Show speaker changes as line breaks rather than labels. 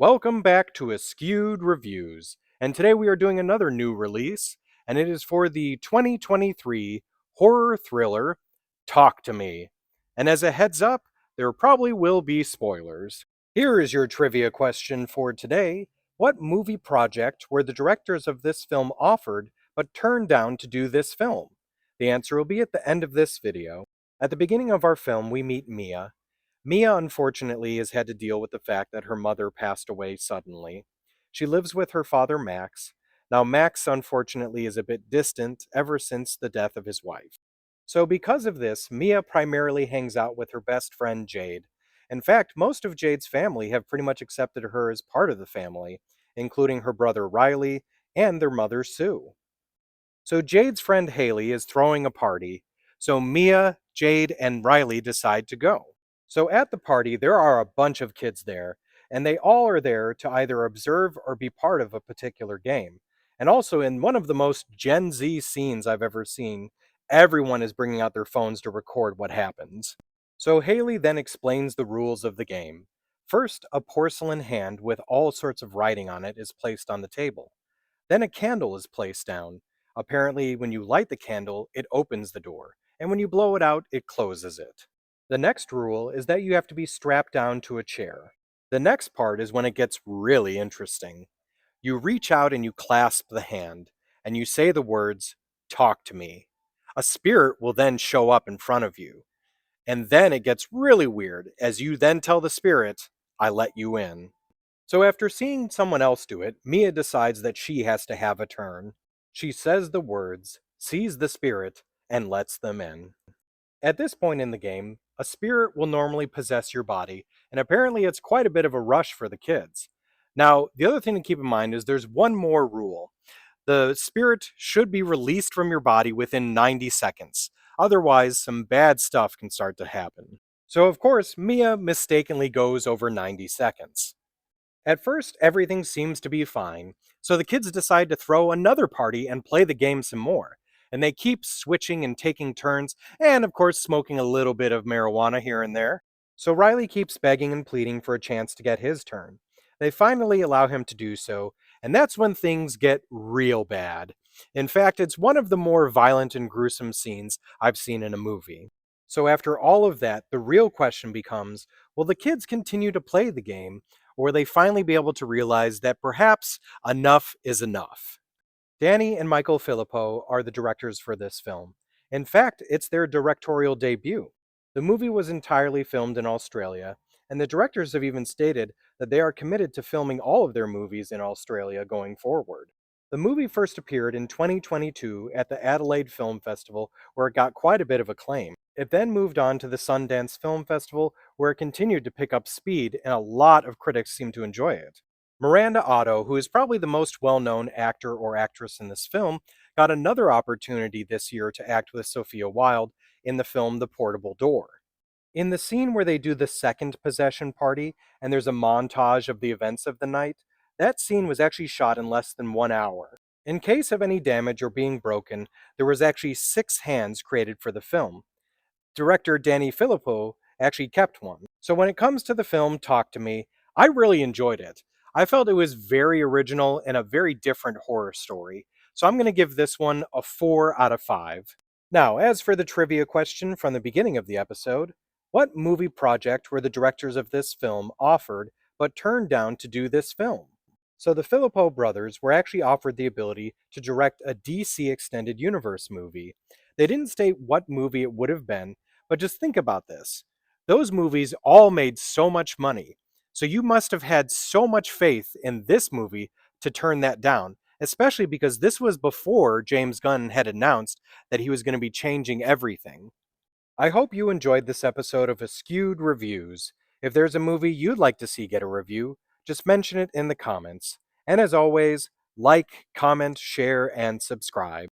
Welcome back to Askewed Reviews, and today we are doing another new release, and it is for the 2023 horror thriller Talk to Me. And as a heads up, there probably will be spoilers. Here is your trivia question for today. What movie project were the directors of this film offered but turned down to do this film? The answer will be at the end of this video. At the beginning of our film, we meet Mia. Mia, unfortunately, has had to deal with the fact that her mother passed away suddenly. She lives with her father, Max. Now, Max, unfortunately, is a bit distant ever since the death of his wife. So, because of this, Mia primarily hangs out with her best friend, Jade. In fact, most of Jade's family have pretty much accepted her as part of the family, including her brother Riley and their mother, Sue. So, Jade's friend Haley is throwing a party, so Mia, Jade, and Riley decide to go. So at the party, there are a bunch of kids there, and they all are there to either observe or be part of a particular game. And also, in one of the most Gen Z scenes I've ever seen, everyone is bringing out their phones to record what happens. So Haley then explains the rules of the game. First, a porcelain hand with all sorts of writing on it is placed on the table. Then a candle is placed down. Apparently, when you light the candle, it opens the door, and when you blow it out, it closes it. The next rule is that you have to be strapped down to a chair. The next part is when it gets really interesting. You reach out and you clasp the hand, and you say the words, "Talk to me." A spirit will then show up in front of you. And then it gets really weird as you then tell the spirit, "I let you in." So after seeing someone else do it, Mia decides that she has to have a turn. She says the words, sees the spirit, and lets them in. At this point in the game, a spirit will normally possess your body, and apparently it's quite a bit of a rush for the kids. Now, the other thing to keep in mind is there's one more rule. The spirit should be released from your body within 90 seconds. Otherwise, some bad stuff can start to happen. So, of course, Mia mistakenly goes over 90 seconds. At first, everything seems to be fine, so the kids decide to throw another party and play the game some more. And they keep switching and taking turns, and of course, smoking a little bit of marijuana here and there. So Riley keeps begging and pleading for a chance to get his turn. They finally allow him to do so, and that's when things get real bad. In fact, it's one of the more violent and gruesome scenes I've seen in a movie. So after all of that, the real question becomes, will the kids continue to play the game, or will they finally be able to realize that perhaps enough is enough? Danny and Michael Filippo are the directors for this film. In fact, it's their directorial debut. The movie was entirely filmed in Australia, and the directors have even stated that they are committed to filming all of their movies in Australia going forward. The movie first appeared in 2022 at the Adelaide Film Festival, where it got quite a bit of acclaim. It then moved on to the Sundance Film Festival, where it continued to pick up speed, and a lot of critics seemed to enjoy it. Miranda Otto, who is probably the most well-known actor or actress in this film, got another opportunity this year to act with Sophia Wilde in the film The Portable Door. In the scene where they do the second possession party, and there's a montage of the events of the night, that scene was actually shot in less than 1 hour. In case of any damage or being broken, there was actually 6 hands created for the film. Director Danny Filippo actually kept one. So when it comes to the film Talk to Me, I really enjoyed it. I felt it was very original and a very different horror story. So I'm going to give this one a 4 out of 5. Now, as for the trivia question from the beginning of the episode, what movie project were the directors of this film offered but turned down to do this film? So the Filippo brothers were actually offered the ability to direct a DC Extended Universe movie. They didn't state what movie it would have been, but just think about this. Those movies all made so much money. So you must have had so much faith in this movie to turn that down, especially because this was before James Gunn had announced that he was going to be changing everything. I hope you enjoyed this episode of Askewed Reviews. If there's a movie you'd like to see get a review, just mention it in the comments. And as always, like, comment, share, and subscribe.